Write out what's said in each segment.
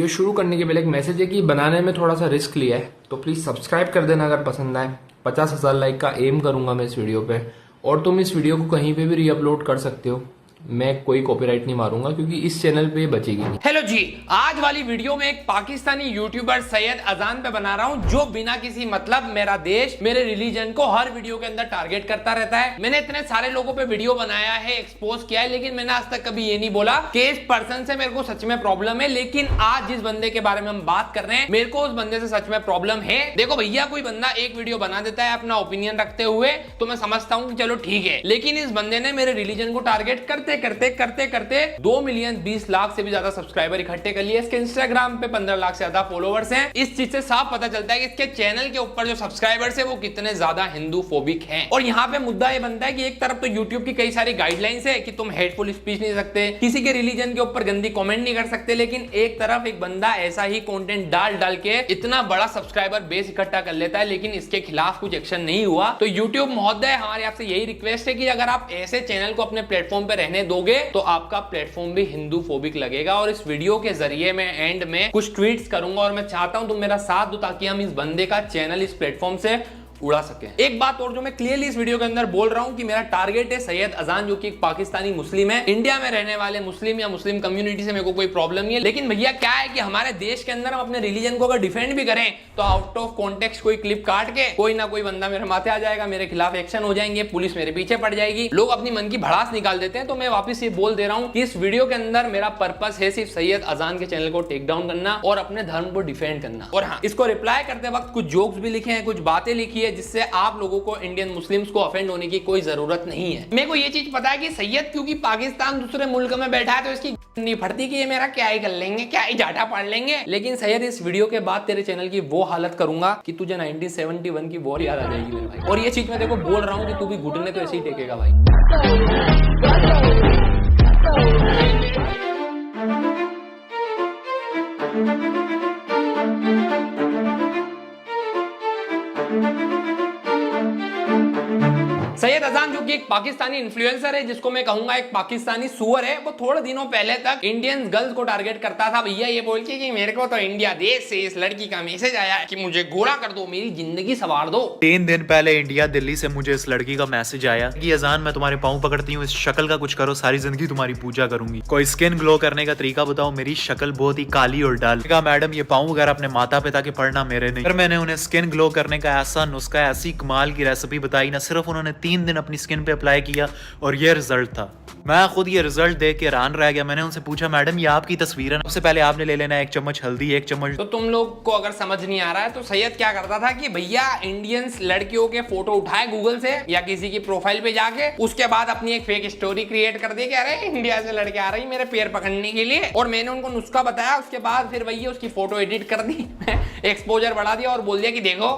ये शुरू करने के पहले एक मैसेज है कि बनाने में थोड़ा सा रिस्क लिया है, तो प्लीज सब्सक्राइब कर देना अगर पसंद आए। 50,000 लाइक का एम करूंगा मैं इस वीडियो पे, और तुम इस वीडियो को कहीं पे भी रीअपलोड कर सकते हो, मैं कोई कॉपीराइट नहीं मारूंगा क्योंकि इस चैनल पे बचेगी नहीं। हेलो जी, आज वाली वीडियो में एक पाकिस्तानी यूट्यूबर सैयद अजान पे बना रहा हूं, जो बिना किसी मतलब मेरा देश, मेरे रिलीजन को हर वीडियो के अंदर टारगेट करता रहता है। मैंने इतने सारे लोगों पे वीडियो बनाया है, एक्सपोज किया है, लेकिन मैंने आज तक कभी ये नहीं बोला कि इस पर्सन से मेरे को सच में प्रॉब्लम है। लेकिन आज जिस बंदे के बारे में हम बात कर रहे हैं, मेरे को उस बंदे से सच में प्रॉब्लम है। देखो भैया, कोई बंदा एक वीडियो बना देता है अपना ओपिनियन रखते हुए, तो मैं समझता हूं कि चलो ठीक है, लेकिन इस बंदे ने मेरे रिलीजन को टारगेट करते करते करते करते 2 मिलियन 20 लाख से भी ज्यादा सब्सक्राइबर इकट्ठे कर लिए। इसके इंस्टाग्राम पे 15 लाख से ज्यादा फॉलोवर्स हैं। इस चीज से साफ पता चलता है कि इसके चैनल के ऊपर जो सब्सक्राइबर्स है वो कितने ज्यादा हिंदू फोबिक हैं। और यहाँ पे मुद्दा ये बनता है कि एक तरफ तो यूट्यूब की कई सारी गाइडलाइंस है कि तुम हेटफुल स्पीच नहीं सकते, किसी के रिलीजन के ऊपर गंदी कमेंट नहीं कर सकते, लेकिन एक तरफ एक बंदा ऐसा ही कंटेंट डाल डाल के इतना बड़ा सब्सक्राइबर बेस इकट्ठा कर लेता है, लेकिन इसके खिलाफ कुछ एक्शन नहीं हुआ। तो यूट्यूब महोदय, हमारे आपसे यही रिक्वेस्ट है कि अगर आप ऐसे चैनल को अपने प्लेटफॉर्म पे रहने दोगे तो आपका प्लेटफॉर्म भी हिंदू फोबिक लगेगा। और इस वीडियो के जरिए मैं एंड में कुछ ट्वीट्स करूंगा और मैं चाहता हूं तुम मेरा साथ दो ताकि हम इस बंदे का चैनल इस प्लेटफॉर्म से उड़ा सके। एक बात और जो मैं क्लियरली इस वीडियो के अंदर बोल रहा हूं कि मेरा टारगेट है सैयद अजान, जो कि एक पाकिस्तानी मुस्लिम है। इंडिया में रहने वाले मुस्लिम या मुस्लिम कम्युनिटी से मेरे को कोई प्रॉब्लम नहीं है, लेकिन भैया क्या है कि हमारे देश के अंदर हम अपने रिलीजन को अगर डिफेंड भी करें तो आउट ऑफ कॉन्टेक्स्ट कोई क्लिप काट के कोई ना कोई बंदा मेरे माथे आ जाएगा, मेरे खिलाफ एक्शन हो जाएंगे, पुलिस मेरे पीछे पड़ जाएगी, लोग अपनी मन की भड़ास निकाल देते हैं। तो मैं वापस ये बोल दे रहा हूं कि इस वीडियो के अंदर मेरा पर्पस है सिर्फ सैयद अजान के चैनल को टेक डाउन करना और अपने धर्म को डिफेंड करना। और हाँ, इसको रिप्लाई करते वक्त कुछ जोक्स भी लिखे हैं, कुछ बातें लिखी है जिससे आप लोगों को, इंडियन मुस्लिम्स को ऑफेंड होने की कोई जरूरत नहीं है। मेरे को ये चीज पता है कि सैयद क्योंकि पाकिस्तान दूसरे मुल्क में बैठा है तो इसकी नहीं फटती कि ये मेरा क्या ही कर लेंगे, क्या ही जाटा पढ़ लेंगे। लेकिन सैयद, इस वीडियो के बाद तेरे चैनल की वो हालत करूंगा कि तुझे 1971 की वॉर याद आ जाएगी मेरे भाई। और ये चीज मैं देखो बोल रहा हूँ कि तू भी घुटने तो ऐसे ही टेकेगा भाई। सैयद अजान, जो कि एक पाकिस्तानी इन्फ्लुएंसर है, जिसको मैं कहूंगा एक पाकिस्तानी सुअर है, वो थोड़े दिनों पहले तक इंडियन गर्ल्स को टारगेट करता था। भैया ये बोल के कि मेरे को तो इंडिया देश से इस लड़की का मैसेज आया है कि मुझे गोरा कर दो, मेरी जिंदगी संवार दो। 3 दिन पहले इंडिया दिल्ली से मुझे इस लड़की का मैसेज आया कि अजान, मैं तुम्हारे पाँव पकड़ती हूँ, इस शक्ल का कुछ करो, सारी जिंदगी तुम्हारी पूजा करूंगी, कोई स्किन ग्लो करने का तरीका बताओ, मेरी शक्ल बहुत ही काली और डल। कहा मैडम, ये पाँव वगैरह अपने माता पिता के पढ़ना, मेरे नहीं। फिर मैंने उन्हें स्किन ग्लो करने का ऐसा नुस्खा, ऐसी कमाल की रेसिपी बताई ना, सिर्फ उन्होंने 3 दिन अपनी स्किन पे अप्लाई किया और ये रिजल्ट था। मैं खुद ये रिजल्ट देख के हैरान रह गया। मैंने उनसे पूछा, मैडम ये आपकी तस्वीर है, सबसे पहले आपने ले लेना 1 चम्मच हल्दी, 1 चम्मच। तो तुम लोग को अगर समझ नहीं आ रहा है तो सैयद क्या करता था कि भैया इंडियंस लड़कियों के फोटो उठाए गूगल से या किसी की प्रोफाइल पे जाके, उसके बाद अपनी एक फेक स्टोरी क्रिएट कर दी कि अरे इंडिया से लड़के आ रही मेरे पैर पकड़ने के लिए, और मैंने उनको नुस्खा बताया। उसके बाद फिर भैया उसकी फोटो एडिट कर दी, एक्सपोजर बढ़ा दिया और बोल दिया कि देखो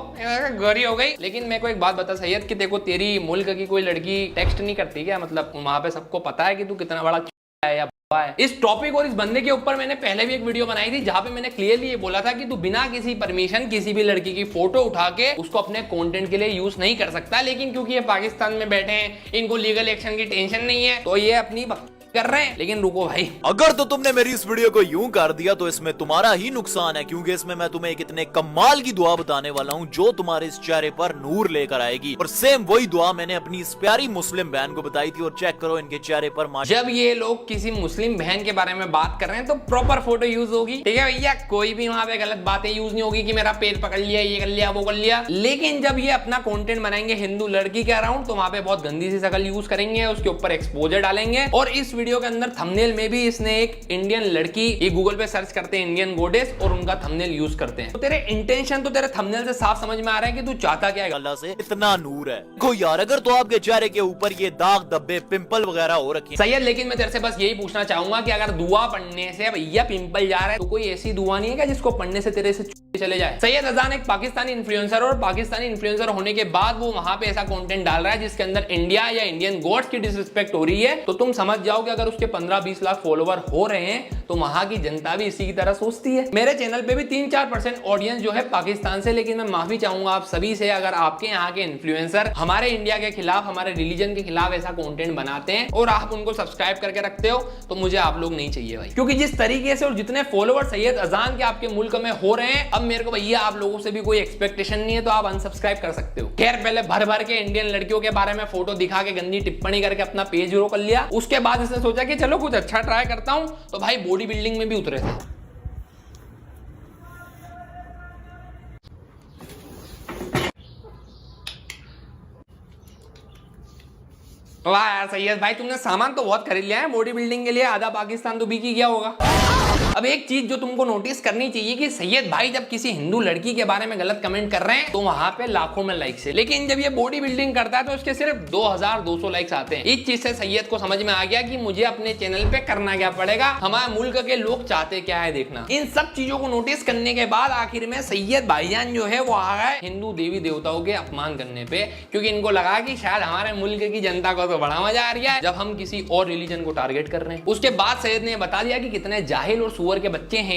गोरी हो गई। लेकिन मेरे को एक बात बता सैयद कि देखो, तेरी मुल्क की कोई लड़की टेक्स्ट नहीं करती क्या? मतलब वहां पे सबको पता है कि तू कितना बड़ा है या है। इस टॉपिक और इस बंदे के ऊपर मैंने पहले भी एक वीडियो बनाई थी जहां पे मैंने क्लियरली ये बोला था कि तू बिना किसी परमिशन किसी भी लड़की की फोटो उठा के उसको अपने कंटेंट के लिए यूज नहीं कर सकता। लेकिन क्योंकि ये पाकिस्तान में बैठे हैं, इनको लीगल एक्शन की टेंशन नहीं है, तो ये अपनी कर रहे हैं। लेकिन रुको भाई, अगर तो तुमने मेरी इस वीडियो को यूं कर दिया तो इसमें तुम्हारा ही नुकसान है, क्योंकि इसमें मैं तुम्हें एक इतने कमाल की दुआ बताने वाला हूं जो तुम्हारे इस चेहरे पर नूर लेकर आएगी। और सेम वही दुआ मैंने अपनी इस प्यारी मुस्लिम बहन को बताई थी, और चेक करो इनके चेहरे पर। जब ये लोग किसी मुस्लिम बहन के बारे में बात कर रहे हैं तो प्रॉपर फोटो यूज होगी, ठीक है भैया, कोई भी वहां पे गलत बातें यूज नहीं होगी कि मेरा पेट पकड़ लिया, ये कर लिया, वो कर लिया। लेकिन जब ये अपना कंटेंट बनाएंगे हिंदू लड़की के अराउंड, तो वहां पे बहुत गंदी सी शक्ल यूज करेंगे, उसके ऊपर एक्सपोजर डालेंगे। और इस वीडियो के अंदर थंबनेल में भी इसने एक इंडियन लड़की, ये गूगल पे सर्च करते हैं इंडियन गोडेस और उनका थंबनेल यूज करते हैं। तो तेरे इंटेंशन तो तेरे थंबनेल से साफ समझ में आ रहा है कि तू चाहता क्या है। अल्लाह से इतना नूर है। कोई यार, अगर तो आपके चेहरे के ऊपर ये दाग धब्बे पिंपल वगैरह हो रखे सैयद, लेकिन मैं तेरे से बस यही पूछना चाहूंगा कि अगर दुआ पढ़ने से भैया पिंपल जा रहा है तो कोई ऐसी दुआ नहीं है क्या जिसको पढ़ने से तेरे से चले जाए। सैयद अजान एक पाकिस्तानी इन्फ्लुएंसर, और पाकिस्तानी इन्फ्लुएंसर होने के बाद वो वहां पे ऐसा कंटेंट डाल रहा है जिसके अंदर इंडिया या इंडियन गॉड्स की डिसरिस्पेक्ट हो रही है। तो तुम समझ जाओ कि अगर उसके 15-20 लाख फॉलोवर हो रहे हैं तो वहां की जनता भी इसी की तरह सोचती है। मेरे चैनल पे भी 3-4% ऑडियंस जो है पाकिस्तान से, लेकिन मैं माफी चाहूंगा आप सभी से, अगर आपके यहाँ के इन्फ्लुएंसर हमारे इंडिया के खिलाफ, हमारे रिलीजन के खिलाफ ऐसा कंटेंट बनाते हैं और आप उनको सब्सक्राइब करके रखते हो, तो मुझे आप लोग नहीं चाहिए भाई। क्योंकि जिस तरीके से और जितने फॉलोअर सैयद अजान के आपके मुल्क में हो रहे हैं, अब मेरे को भैया आप लोगों से भी कोई एक्सपेक्टेशन नहीं है, तो आप अनसब्सक्राइब कर सकते हो। खैर, पहले भर भर के इंडियन लड़कियों के बारे में फोटो दिखा के गंदी टिप्पणी करके अपना पेज ग्रो कर लिया। उसके बाद इसने सोचा कि चलो कुछ अच्छा ट्राई करता हूं, तो भाई बॉडी बिल्डिंग में भी उतरे थे। वाह यार सैयद भाई, तुमने सामान तो बहुत खरीद लिया है बॉडी बिल्डिंग के लिए, आधा पाकिस्तान तो बिक ही गया होगा। अब एक चीज जो तुमको नोटिस करनी चाहिए कि सैयद भाई जब किसी हिंदू लड़की के बारे में गलत कमेंट कर रहे हैं तो वहां पे लाखों में लाइक्स है, लेकिन जब ये बॉडी बिल्डिंग करता है तो उसके सिर्फ 2200 लाइक्स आते हैं। इस चीज से सैयद को समझ में आ गया कि मुझे अपने चैनल पे करना क्या पड़ेगा, हमारे मुल्क के लोग चाहते क्या है देखना। इन सब चीजों को नोटिस करने के बाद आखिर में सैयद भाईजान जो है वो आ गए हिंदू देवी देवताओं के अपमान करने पे, क्योंकि इनको लगा कि शायद हमारे मुल्क की जनता को तो बड़ा मजा आ रहा है जब हम किसी और रिलीजन को टारगेट कर रहे हैं। उसके बाद सैयद ने बता दिया कि कितने जाहिल और सुअर के बच्चे हैं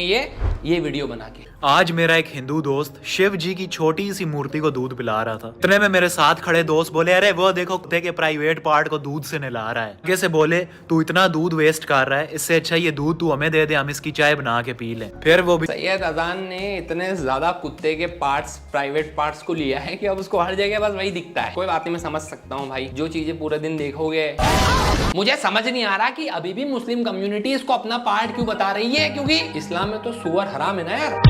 ये वीडियो बना के। आज मेरा एक हिंदू दोस्त शिव जी की छोटी सी मूर्ति को दूध पिला रहा था। इतने में मेरे साथ खड़े दोस्त बोले, अरे वो देखो कुत्ते के प्राइवेट पार्ट को दूध से नहला रहा है। कैसे बोले, तू इतना दूध वेस्ट कर रहा है, इससे अच्छा ये दूध तू हमें दे दे, हम इसकी चाय बना के पी लें। फिर वो भी सैयद अजान ने इतने ज्यादा कुत्ते के पार्ट्स, प्राइवेट पार्ट्स को लिया है कि अब उसको हर जगह बस वही दिखता है। कोई बात नहीं, मैं समझ सकता हूँ भाई, जो चीजें पूरे दिन देखोगे। मुझे समझ नहीं आ रहा कि अभी भी मुस्लिम कम्युनिटी इसको अपना पार्ट क्यों बता रही है, क्योंकि इस्लाम में तो सुअर हराम है ना यार।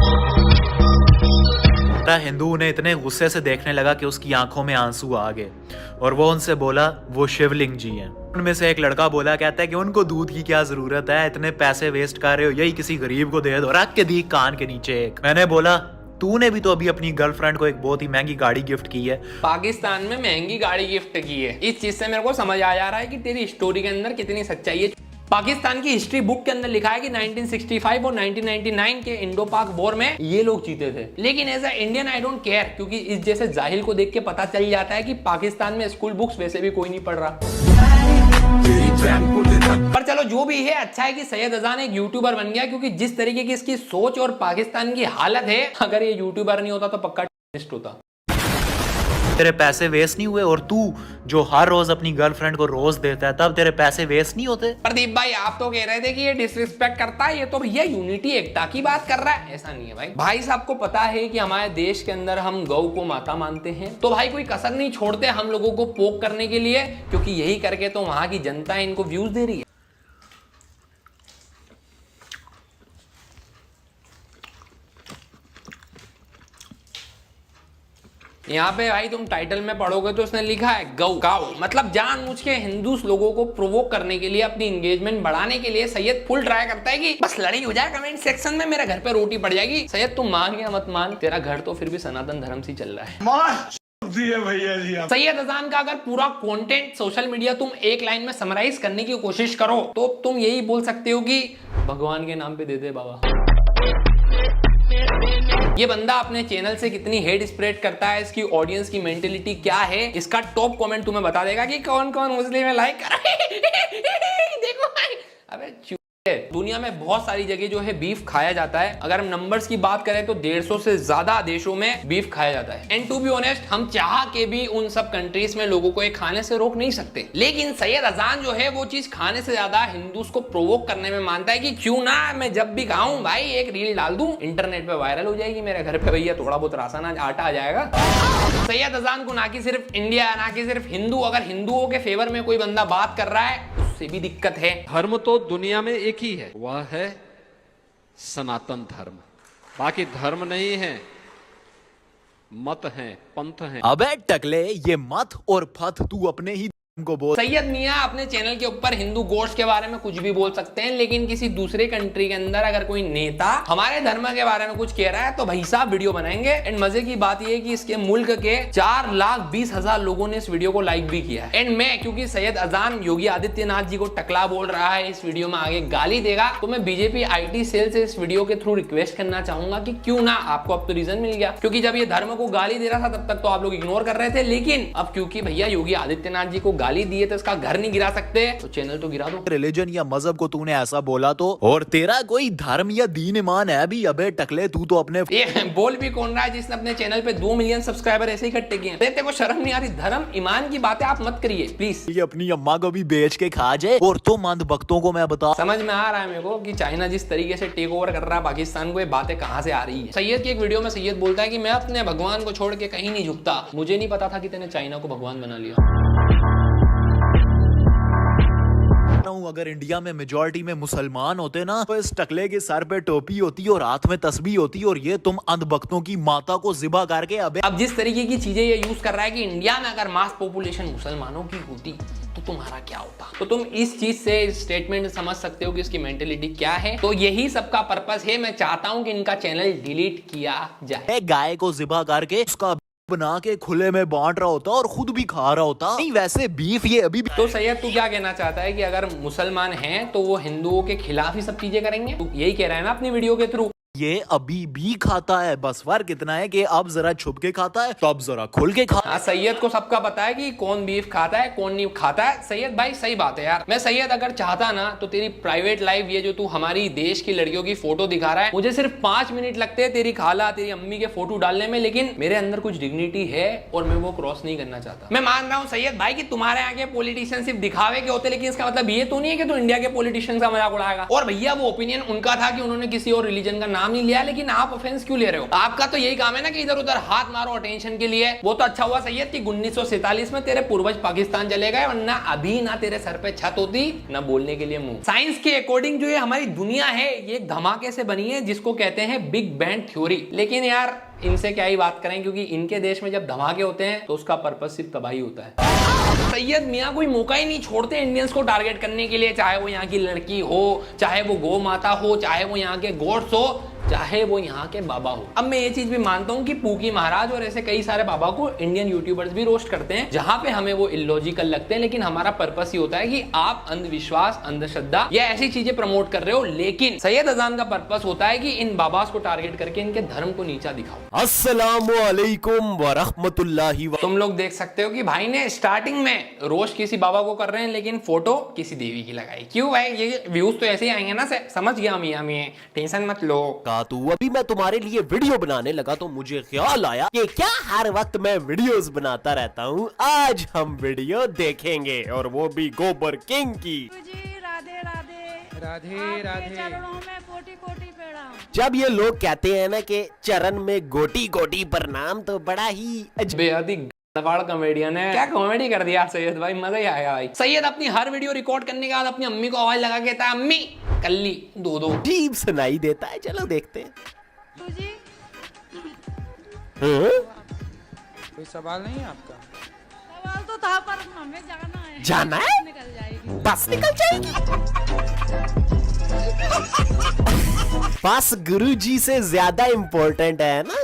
हिंदू उन्हें इतने गुस्से से देखने लगा कि उसकी आंखों में आंसू आ गए और वो उनसे बोला वो शिवलिंग जी हैं। उनमें से एक लड़का बोला, कहता है कि उनको दूध की क्या जरूरत है, इतने पैसे वेस्ट कर रहे हो, यही किसी गरीब को दे दो, रख के दी कान के नीचे एक। मैंने बोला तूने भी तो अभी अपनी गर्लफ्रेंड को एक बहुत ही महंगी गाड़ी गिफ्ट की है। पाकिस्तान में महंगी गाड़ी गिफ्ट की है, इस चीज से मेरे को समझ आ जा रहा है कि तेरी स्टोरी के अंदर कितनी सच्चाई है। पाकिस्तान की हिस्ट्री बुक के अंदर लिखा है कि 1965 और 1999 के इंडो पाक वॉर में ये लोग जीते थे, लेकिन as a Indian I don't care, क्योंकि इस जैसे जाहिल को देख के पता चल जाता है कि पाकिस्तान में स्कूल बुक्स वैसे भी कोई नहीं पढ़ रहा। पर चलो जो भी है, अच्छा है कि सैयद अजान एक यूट्यूबर बन गया, क्योंकि जिस तरीके की इसकी सोच और पाकिस्तान की हालत है, अगर ये यूट्यूबर नहीं होता तो पक्का टेररिस्ट होता। तेरे पैसे वेस्ट नहीं हुए, और तू जो हर रोज अपनी गर्लफ्रेंड को रोज देता है तब तेरे पैसे वेस्ट नहीं होते। प्रदीप भाई, आप तो कह रहे थे कि ये डिसरिस्पेक्ट करता है, ये तो भैया यूनिटी एकता की बात कर रहा है। ऐसा नहीं है भाई। भाई साहब को पता है कि हमारे देश के अंदर हम गौ को माता मानते हैं, तो भाई कोई कसर नहीं छोड़ते हम लोगों को पोक करने के लिए, क्योंकि यही करके तो वहां की जनता इनको व्यूज दे रही है। यहाँ पे भाई तुम टाइटल में पढ़ोगे तो उसने लिखा है गौ गाओ, मतलब जानबूझ के हिंदू लोगों को प्रोवोक करने के लिए, अपनी एंगेजमेंट बढ़ाने के लिए सैयद फुल ट्राई करता है कि बस लड़ाई हो जाए कमेंट सेक्शन में, मेरे घर पे रोटी पड़ जाएगी। सैयद तुम मान या मत मान, तेरा घर तो फिर भी सनातन धर्म से चल रहा है। भैया जी सैयद अजान का अगर पूरा कंटेंट सोशल मीडिया तुम एक लाइन में समराइज करने की कोशिश करो तो तुम यही बोल सकते हो कि भगवान के नाम पे दे दे बाबा। ये बंदा अपने चैनल से कितनी हेट स्प्रेड करता है, इसकी ऑडियंस की मेंटेलिटी क्या है, इसका टॉप कमेंट तुम्हें बता देगा कि कौन कौन मुस्लिम है लाइक कर देखो भाई। अबे दुनिया में बहुत सारी जगह जो है बीफ खाया जाता है। अगर हम नंबर्स की बात करें तो 150 से ज्यादा देशों में बीफ खाया जाता है। एंड टू बी ऑनेस्ट, हम चाह के भी उन सब कंट्रीज में लोगों को ये खाने से रोक नहीं सकते, लेकिन सैयद अजान जो है वो चीज खाने से ज्यादा हिंदूस को प्रोवोक करने में मानता है कि क्यों ना मैं जब भी खाऊं भाई एक रील डाल दूं, इंटरनेट पे वायरल हो जाएगी, मेरे घर पे भैया थोड़ा बहुत राशन आटा आ जाएगा। सैयद अजान को ना कि सिर्फ इंडिया, ना कि सिर्फ हिंदू, अगर हिंदुओं के फेवर में कोई बंदा बात कर रहा है उससे भी दिक्कत है। धर्म तो दुनिया में एक ही है, वह है सनातन धर्म। बाकी धर्म नहीं है, मत है, पंथ है। अबे टकले, ये मत और पथ तू अपने ही को बोल। सैयद मियां अपने चैनल के ऊपर हिंदू गोश्त के बारे में कुछ भी बोल सकते हैं, लेकिन किसी दूसरे कंट्री के अंदर अगर कोई नेता हमारे धर्म के बारे में कुछ कह रहा है तो भाई साहब वीडियो बनाएंगे। एंड मजे की बात यह है कि इसके मुल्क के 4,20,000 लोगों ने इस वीडियो को लाइक भी किया है। एंड मैं, क्योंकि सैयद अजान योगी आदित्यनाथ जी को टकला बोल रहा है, इस वीडियो में आगे गाली देगा, तो मैं बीजेपी IT सेल से इस वीडियो के थ्रू रिक्वेस्ट करना चाहूंगा कि क्यों ना, आपको अब तो रीजन मिल गया, क्योंकि जब ये धर्म को गाली दे रहा था तब तक तो आप लोग इग्नोर कर रहे थे, लेकिन अब क्योंकि भैया योगी आदित्यनाथ जी को गाली दिए तो इसका घर नहीं गिरा सकते तो चैनल तो गिरा दो। रिलीजन या मजहब को तूने ऐसा बोला तो, और तेरा कोई धर्म या दीन ईमान है भी? अबे टकले, तू तो अपने ये बोल भी कौन रहा है जिसने अपने चैनल पे 2 मिलियन सब्सक्राइबर ऐसे ही इकट्ठे किए हैं? तेरे को शर्म नहीं आ रही? धर्म ईमान की बातें आप मत करिए प्लीज। ये अपनी अम्मा को भी बेच के खा जाए। और तो मंद भक्तों को मैं बता, समझ में आ रहा है मेरे को कि चाइना जिस तरीके से टेक ओवर कर रहा है पाकिस्तान को, ये बातें कहां से आ रही है। सैयद की एक वीडियो में सैयद बोलता है कि मैं अपने भगवान को छोड़ के कहीं नहीं झुकता। मुझे नहीं पता था कि तूने चाइना को भगवान बना लिया। अगर इंडिया में मेजॉरिटी में मुसलमान होते ना तो इस टकले के सर पे टोपी होती और हाथ में तस्बीह होती, और ये तुम अंधभक्तों की माता को ज़िबा करके अबे। अब जिस तरीके की चीजें ये यूज कर रहा है कि इंडिया में अगर मास पॉपुलेशन मुसलमानों की होती तो तुम्हारा क्या होता? तो तुम इस चीज से स्टेटमेंट समझ सकते हो कि इसकी मेंटेलिटी क्या है। तो यही सबका पर्पस है। मैं चाहता हूं कि इनका चैनल डिलीट किया जाए। गाय को ज़िबा करके उसका बना के खुले में बांट रहा होता और खुद भी खा रहा होता। नहीं वैसे बीफ ये अभी भी। तो सैयद तू क्या कहना चाहता है कि अगर मुसलमान हैं तो वो हिंदुओं के खिलाफ ही सब चीजें करेंगे? तू यही कह रहा है ना अपनी वीडियो के थ्रू? ये अभी भी खाता है, बस फर्क इतना है कि अब जरा छुप के खाता है तो अब जरा खुल के खाता है। हाँ, सैयद को सबका पता है कि कौन बीफ खाता है कौन नहीं खाता है। सैयद भाई सही बात है यार। मैं सैयद अगर चाहता ना तो तेरी प्राइवेट लाइफ, ये जो तू हमारी देश की लड़कियों की फोटो दिखा रहा है, मुझे सिर्फ 5 मिनट लगते हैं तेरी खाला तेरी अम्मी के फोटो डालने में, लेकिन मेरे अंदर कुछ डिग्निटी है और मैं वो क्रॉस नहीं करना चाहता। मैं मान रहा हूँ सैयद भाई कि तुम्हारे यहाँ के पॉलिटिशियन सिर्फ दिखावे के होते, लेकिन इसका मतलब ये तो नहीं है कि तू इंडिया के पॉलिटिशियन का मजाक उड़ाएगा। और भैया वो ओपिनियन उनका था कि उन्होंने किसी और रिलीजन का नाम नहीं लिया, लेकिन आप ऑफेंस क्यों ले रहे हो? आपका तो यही काम है ना कि इधर उधर हाथ मारो अटेंशन के लिए। वो तो अच्छा हुआ सैयद कि 1947 में तेरे पूर्वज पाकिस्तान चले गए, वरना अभी ना तेरे सर पे छत होती ना बोलने के लिए मुंह। साइंस के अकॉर्डिंग जो ये हमारी दुनिया है ये एक धमाके से बनी है जिसको कहते हैं बिग बैंग थ्योरी। लेकिन यार इनसे क्या ही बात करें, क्योंकि इनके देश में जब धमाके होते हैं तो उसका पर्पस सिर्फ तबाही होता है। सैयद मियां कोई मौका ही नहीं छोड़ते इंडियंस को टारगेट करने के लिए, चाहे वो यहाँ की लड़की हो, चाहे वो गौ माता हो, चाहे वो यहाँ के गोड्स हो, चाहे वो यहाँ के बाबा हो। अब मैं ये चीज भी मानता हूँ कि पूकी महाराज और ऐसे कई सारे बाबा को इंडियन यूट्यूबर्स भी रोस्ट करते हैं, जहां पे हमें वो इलॉजिकल लगते हैं, लेकिन हमारा पर्पस ही होता है कि आप अंधविश्वास, अंधश्रद्धा या ऐसी चीजें प्रमोट कर रहे हो। लेकिन सैयद अजान का पर्पस होता है कि इन बाबास को टारगेट करके इनके धर्म को नीचा दिखाओ। अस्सलामु अलैकुम व रहमतुल्लाहि। तुम लोग देख सकते हो कि भाई ने स्टार्टिंग में रोस्ट किसी बाबा को कर रहे हैं, लेकिन फोटो किसी देवी की लगाई। क्यों भाई? ये व्यूज तो ऐसे ही आएंगे ना। समझ गया मियां, टेंशन मत लो। तू अभी मैं तुम्हारे लिए वीडियो बनाने लगा तो मुझे ख्याल आया कि क्या हर वक्त मैं वीडियोस बनाता रहता हूँ, आज हम वीडियो देखेंगे और वो भी गोबर किंग की। जी राधे राधे राधे राधे। चरणों में कोटि कोटि प्रणाम। जब ये लोग कहते हैं ना कि चरण में गोटी गोटी प्रणाम, तो बड़ा ही बेहद ही गड़बड़ कॉमेडियन है। क्या कॉमेडी कर दिया सैयद भाई, मजा ही आएगा भाई। सैयद अपनी हर वीडियो रिकॉर्ड करने के बाद अपनी अम्मी को आवाज लगा के कहता है अम्मी कल्ली दो दो अजीब सुनाई देता है। चलो देखते हैं। जी कोई सवाल नहीं है आपका? सवाल तो था पर हमें जाना है। जाना है? निकल जाएगी बस निकल जाएगी। बस गुरुजी से ज्यादा इम्पोर्टेंट है ना।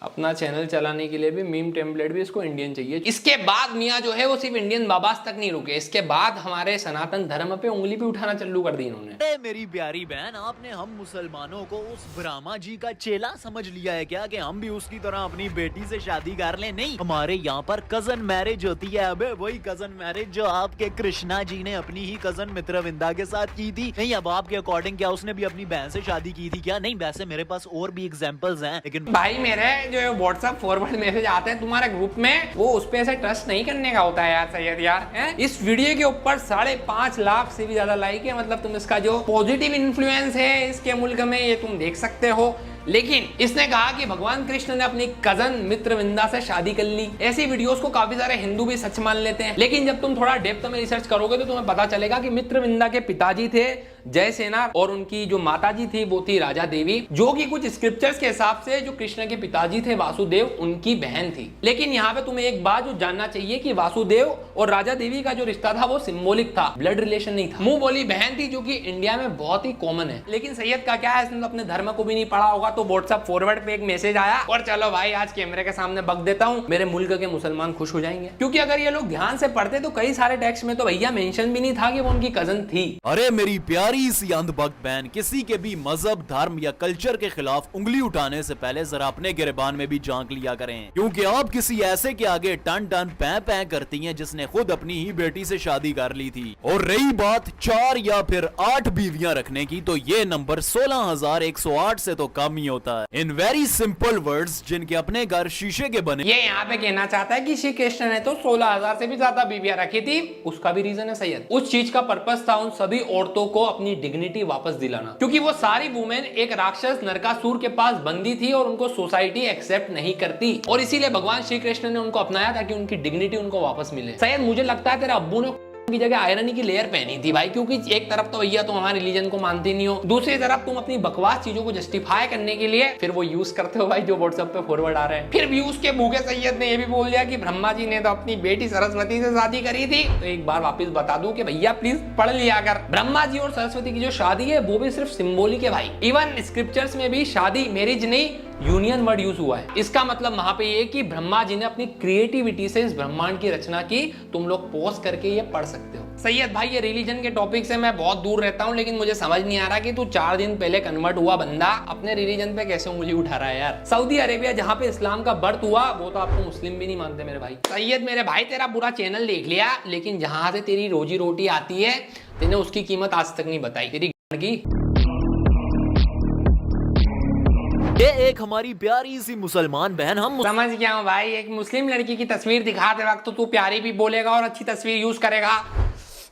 अपना चैनल चलाने के लिए भी मीम टेम्पलेट भी इसको इंडियन चाहिए। इसके बाद मियाँ जो है वो सिर्फ इंडियन बाबास तक नहीं रुके, इसके बाद हमारे सनातन धर्म पे उंगली भी उठाना चालू कर दी इन्होंने। मेरी प्यारी बहन, आपने हम मुसलमानों को उस ब्रह्मा जी का चेला समझ लिया है क्या कि हम भी उसकी तरह अपनी बेटी से शादी कर लें? नहीं, हमारे यहाँ पर कजन मैरिज होती है। अबे वही कजन मैरिज जो आपके कृष्णा जी ने अपनी ही कजन मित्रविंदा के साथ की थी। नहीं, अब आपके अकॉर्डिंग क्या उसने भी अपनी बहन से शादी की थी क्या? नहीं, वैसे मेरे पास और भी एग्जाम्पल्स हैं, लेकिन भाई मेरे जो व्हाट्सएप फॉरवर्ड मैसेज आते हैं तुम्हारे ग्रुप में, वो उस पे ऐसे ट्रस्ट नहीं करने का होता है यार सैयद यार है? इस वीडियो के ऊपर 5.5 लाख से भी ज्यादा लाइक है। मतलब तुम इसका जो पॉजिटिव इन्फ्लुएंस है इसके मुल्क में ये तुम देख सकते हो। लेकिन इसने कहा कि भगवान कृष्ण ने अपनी कजन मित्रविंदा से शादी कर ली। ऐसी वीडियोस को काफी सारे हिंदू भी सच मान लेते हैं, लेकिन जब तुम थोड़ा डेप्थ में रिसर्च करोगे तो तुम्हें पता चलेगा कि मित्रविंदा के पिताजी थे जयसेना और उनकी जो माताजी थी वो थी राजा देवी, जो कि कुछ स्क्रिप्चर्स के हिसाब से जो कृष्ण के पिताजी थे वासुदेव उनकी बहन थी। लेकिन यहाँ पे तुम्हें एक बात जो जानना चाहिए कि वासुदेव और राजा देवी का जो रिश्ता था वो सिंबॉलिक था, ब्लड रिलेशन नहीं था। मुंह बोली बहन थी, जो कि इंडिया में बहुत ही कॉमन है। लेकिन सैयद का क्या है, इसने अपने धर्म को भी नहीं पढ़ा होगा। तो व्हाट्सएप फॉरवर्ड पे एक मैसेज आया और चलो भाई आज कैमरे के सामने बक देता हूँ, मेरे मुल्क के मुसलमान खुश हो जाएंगे। क्योंकि अगर ये लोग ध्यान से पढ़ते तो कई सारे टेक्स्ट में तो भैया मेंशन भी नहीं था कि वो उनकी कजन थी। अरे मेरी प्यारी प्यारी सी अंधभक्त बहन, किसी के भी मजहब, धर्म या कल्चर के खिलाफ उंगली उठाने से पहले जरा अपने गिरबान में भी झांक लिया करें, क्योंकि आप किसी ऐसे के आगे टन टन पै पै करती हैं जिसने खुद अपनी ही बेटी से शादी कर ली थी। और रही बात 4 या फिर 8 बीवियां रखने की, तो ये नंबर 16,108 से तो कम ही होता है। इन वेरी सिंपल वर्ड्स, जिनके अपने घर शीशे के बने। ये यहाँ पे कहना चाहता है कि श्री कृष्ण ने तो 16,000 से भी ज्यादा बीवियां रखी थी। उसका भी रीजन है सैयद, उस चीज का पर्पस था उन सभी औरतों को अपनी डिग्निटी वापस दिलाना, क्योंकि वो सारी वुमेन एक राक्षस नरकासुर के पास बंदी थी और उनको सोसाइटी एक्सेप्ट नहीं करती, और इसीलिए भगवान श्री कृष्ण ने उनको अपनाया ताकि उनकी डिग्निटी उनको वापस मिले। सैयद मुझे लगता है तेरे अब्बू ने की जगह आयरनी की लेयर पहनी थी भाई, क्योंकि एक तरफ तो भैया तुम हमारे रिलीजन को मानते नहीं हो, दूसरी तरफ तुम अपनी बकवास चीजों को जस्टिफाई करने के लिए फिर वो यूज करते हो भाई जो व्हाट्सएप पे फॉरवर्ड आ रहे हैं। फिर व्यूज के भूखे सैयद ने ये भी बोल दिया कि ब्रह्मा जी ने तो अपनी बेटी सरस्वती से शादी करी थी। तो एक बार वापस बता दूं कि भैया प्लीज पढ़ लिया कर, ब्रह्मा जी और सरस्वती की जो शादी है वो भी सिर्फ सिंबॉलिक है भाई। इवन स्क्रिप्चर्स में भी शादी मैरिज नहीं यूनियन वर्ड यूज हुआ है। इसका मतलब वहां पे ये कि ब्रह्मा जी ने अपनी क्रिएटिविटी से इस ब्रह्मांड की रचना की। तुम लोग पॉज करके ये पढ़ सकते हो। सैयद भाई ये रिलीजन के टॉपिक से मैं बहुत दूर रहता हूं, लेकिन मुझे समझ नहीं आ रहा कि तू 4 दिन पहले कन्वर्ट हुआ बंदा अपने रिलीजन पे कैसे उंगली उठा रहा है यार। सऊदी अरेबिया जहां पे इस्लाम का बर्थ हुआ वो तो आपको मुस्लिम भी नहीं मानते मेरे भाई। सैयद मेरे भाई तेरा पूरा चैनल देख लिया, लेकिन जहां से तेरी रोजी रोटी आती है तेने उसकी कीमत आज तक नहीं बताई तेरी की। ये एक हमारी प्यारी सी मुसलमान बहन, हम समझ गया हूँ भाई, एक मुस्लिम लड़की की तस्वीर दिखाते वक्त तो तू प्यारी भी बोलेगा और अच्छी तस्वीर यूज करेगा।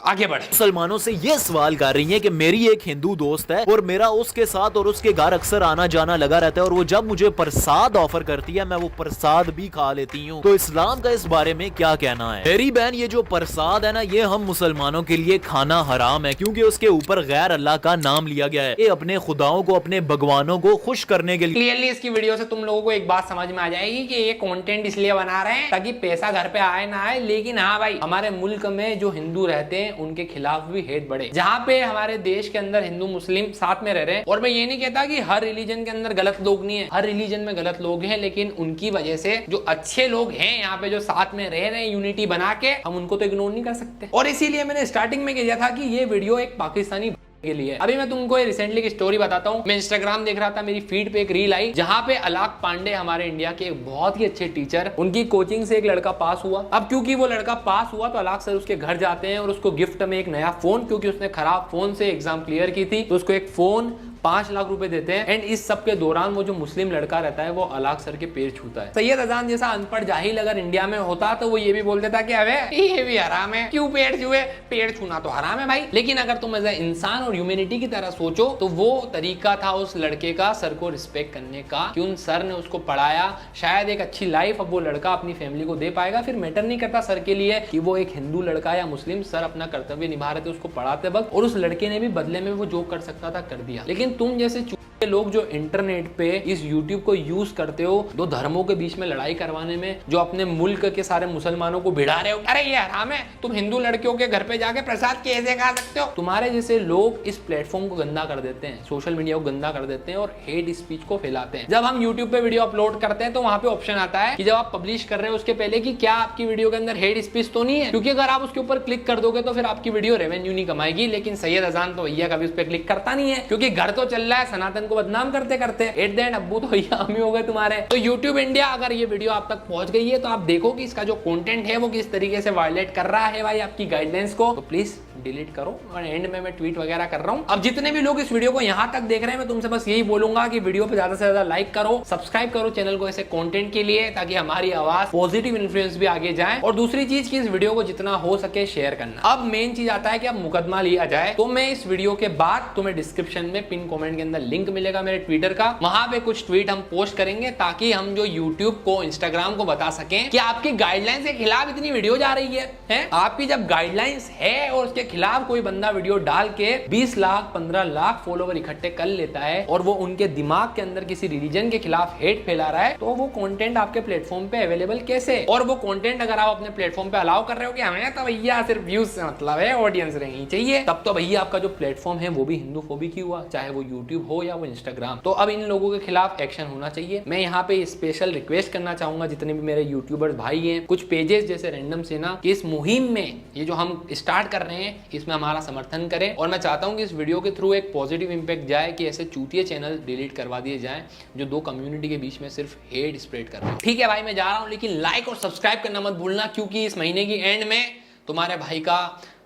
आगे बढ़। मुसलमानों से ये सवाल कर रही हैं कि मेरी एक हिंदू दोस्त है और मेरा उसके साथ और उसके घर अक्सर आना जाना लगा रहता है, और वो जब मुझे प्रसाद ऑफर करती है मैं वो प्रसाद भी खा लेती हूँ। तो इस्लाम का इस बारे में क्या कहना है? मेरी बहन, ये जो प्रसाद है ना, ये हम मुसलमानों के लिए खाना हराम है, क्योंकि उसके ऊपर गैर अल्लाह का नाम लिया गया है। ये अपने खुदाओं को, अपने भगवानों को खुश करने के लिए। क्लियरली इसकी वीडियो से तुम लोगों को एक बात समझ में आ जाएगी कि ये कंटेंट इसलिए बना रहे हैं ताकि पैसा घर पे आए ना आए, लेकिन हाँ भाई हमारे मुल्क में जो हिंदू रहते हैं उनके खिलाफ भी हेट बढ़े। जहाँ पे हमारे देश के अंदर हिंदू मुस्लिम साथ में रह रहे हैं, और मैं ये नहीं कहता कि हर रिलीजन के अंदर गलत लोग नहीं है, हर रिलीजन में गलत लोग हैं, लेकिन उनकी वजह से जो अच्छे लोग हैं यहाँ पे जो साथ में रह रहे हैं यूनिटी बना के, हम उनको तो इग्नोर नहीं कर सकते। और इसीलिए मैंने स्टार्टिंग में कहा था कि ये वीडियो एक पाकिस्तानी के लिए। अभी मैं तुमको रिसेंटली की स्टोरी बताता हूँ। मैं इंस्टाग्राम देख रहा था, मेरी फीड पे एक रील आई जहाँ पे अलाक पांडे हमारे इंडिया के एक बहुत ही अच्छे टीचर, उनकी कोचिंग से एक लड़का पास हुआ। अब क्योंकि वो लड़का पास हुआ तो अलाक सर उसके घर जाते हैं और उसको गिफ्ट में एक नया फोन, क्योंकि उसने खराब फोन से एग्जाम क्लियर की थी, तो उसको एक फोन 5 लाख रुपए देते हैं। एंड इस सब के दौरान वो जो मुस्लिम लड़का रहता है वो अलाक सर के पैर छूता है। सैयद अजान जैसा अनपढ़ जाहिल अगर इंडिया में होता तो वो ये भी बोल देता कि अबे ये भी हराम है, क्यों पैर छुए, पैर छूना तो हराम है भाई। लेकिन अगर तुम एज इंसान और ह्यूमैनिटी की तरह सोचो तो वो तरीका था उस लड़के का सर को रिस्पेक्ट करने का, कि उन सर ने उसको पढ़ाया, शायद एक अच्छी लाइफ अब वो लड़का अपनी फैमिली को दे पाएगा। फिर मैटर नहीं करता सर के लिए कि वो एक हिंदू लड़का या मुस्लिम, सर अपना कर्तव्य निभा रहे थे उसको पढ़ाते वक्त, और उस लड़के ने भी बदले में वो जो कर सकता था कर दिया। लेकिन तुम जैसे लोग जो इंटरनेट पे इस YouTube को यूज करते हो दो धर्मों के बीच में लड़ाई करवाने में, जो अपने मुल्क के सारे मुसलमानों को भिड़ा रहे हो, अरे ये हराम है, तुम हिंदू लड़कियों के घर पे जाके प्रसाद कैसे खा सकते हो। तुम्हारे जैसे लोग इस प्लेटफॉर्म को गंदा कर देते हैं, सोशल मीडिया को गंदा कर देते हैं और हेट स्पीच को फैलाते हैं। जब हम YouTube पे वीडियो अपलोड करते हैं तो वहां पे ऑप्शन आता है कि जब आप पब्लिश कर रहे हो उसके पहले कि क्या आपकी वीडियो के अंदर हेट स्पीच तो नहीं है, क्योंकि अगर आप उसके ऊपर क्लिक कर दोगे तो फिर आपकी वीडियो रेवेन्यू नहीं कमाएगी। लेकिन सैयद अजान तो भैया कभी उस पर क्लिक करता नहीं है, क्योंकि घर तो चल रहा है, सनातन को बदनाम करते करते एट द एंड अब्बू तो भैया हम ही हो गए तुम्हारे। तो YouTube इंडिया अगर ये वीडियो आप तक पहुंच गई है तो आप देखो कि इसका जो कंटेंट है वो किस तरीके से वायलेट कर रहा है भाई आपकी गाइडलाइंस को, तो प्लीज डिलीट करो। और एंड में मैं ट्वीट वगैरह कर रहा हूं। अब जितने भी लोग इस वीडियो को यहां तक देख रहे हैं मैं तुमसे बस यही बोलूंगा कि वीडियो पे ज्यादा से ज्यादा लाइक करो, सब्सक्राइब करो चैनल को ऐसे कंटेंट के लिए, ताकि हमारी आवाज पॉजिटिव इन्फ्लुएंस भी आगे जाए। और दूसरी चीज कि इस वीडियो को जितना हो सके शेयर करना। अब मेन चीज आता है कि अब मुकदमा लिया जाए, तो मैं इस वीडियो के बाद तुम्हें डिस्क्रिप्शन में पिन कमेंट के अंदर लिंक मिलेगा मेरे ट्विटर का, वहां पे कुछ ट्वीट हम पोस्ट करेंगे ताकि हम जो YouTube को, Instagram को बता सकें कि आपकी गाइडलाइंस के खिलाफ इतनी वीडियो जा रही है? आपकी जब गाइडलाइंस है और उसके खिलाफ कोई बंदा वीडियो डाल के 20 लाख 15 लाख फॉलोवर इकट्ठे कर लेता है और वो उनके दिमाग के अंदर किसी रिलीजन के खिलाफ हेट फैला रहा है, तो वो कंटेंट आपके प्लेटफॉर्म पे अवेलेबल कैसे? और वो कंटेंट अगर आप अपने प्लेटफॉर्म पे अलाउ कर रहे हो कि हमें तो भैया सिर्फ व्यूज से मतलब है, ऑडियंस रहनी चाहिए, तब तो भैया आपका जो प्लेटफॉर्म है वो भी हिंदू फोबिक ही हुआ, चाहे वो YouTube हो या वो Instagram। तो अब इन लोगों के खिलाफ एक्शन होना चाहिए। मैं यहाँ पे स्पेशल रिक्वेस्ट करना चाहूंगा जितने भी मेरे यूट्यूबर्स भाई हैं, कुछ पेजेस जैसे रैंडम सेना, कि इस मुहिम में ये जो हम स्टार्ट कर रहे हैं इसमें हमारा समर्थन करें। और मैं चाहता हूं कि इस वीडियो के थ्रू एक पॉजिटिव इंपैक्ट जाए कि ऐसे चूतिए चैनल डिलीट करवा दिए जाएं जो दो कम्युनिटी के बीच में सिर्फ हेट स्प्रेड कर रहे हैं। ठीक है भाई, मैं जा रहा हूं, लेकिन लाइक और सब्सक्राइब करना मत भूलना, क्योंकि इस महीने की एंड में तुम्हारे भाई का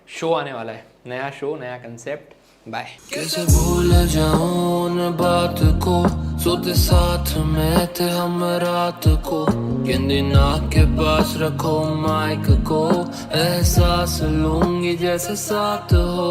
शो आने वाला है, नया शो, नया कंसेप्ट। बाय। कैसे भूल जाऊं उन बात को, सोते साथ में थे हम रात को, गेंदी नाक के पास रखो माइक को, एहसास लूंगी जैसे साथ हो।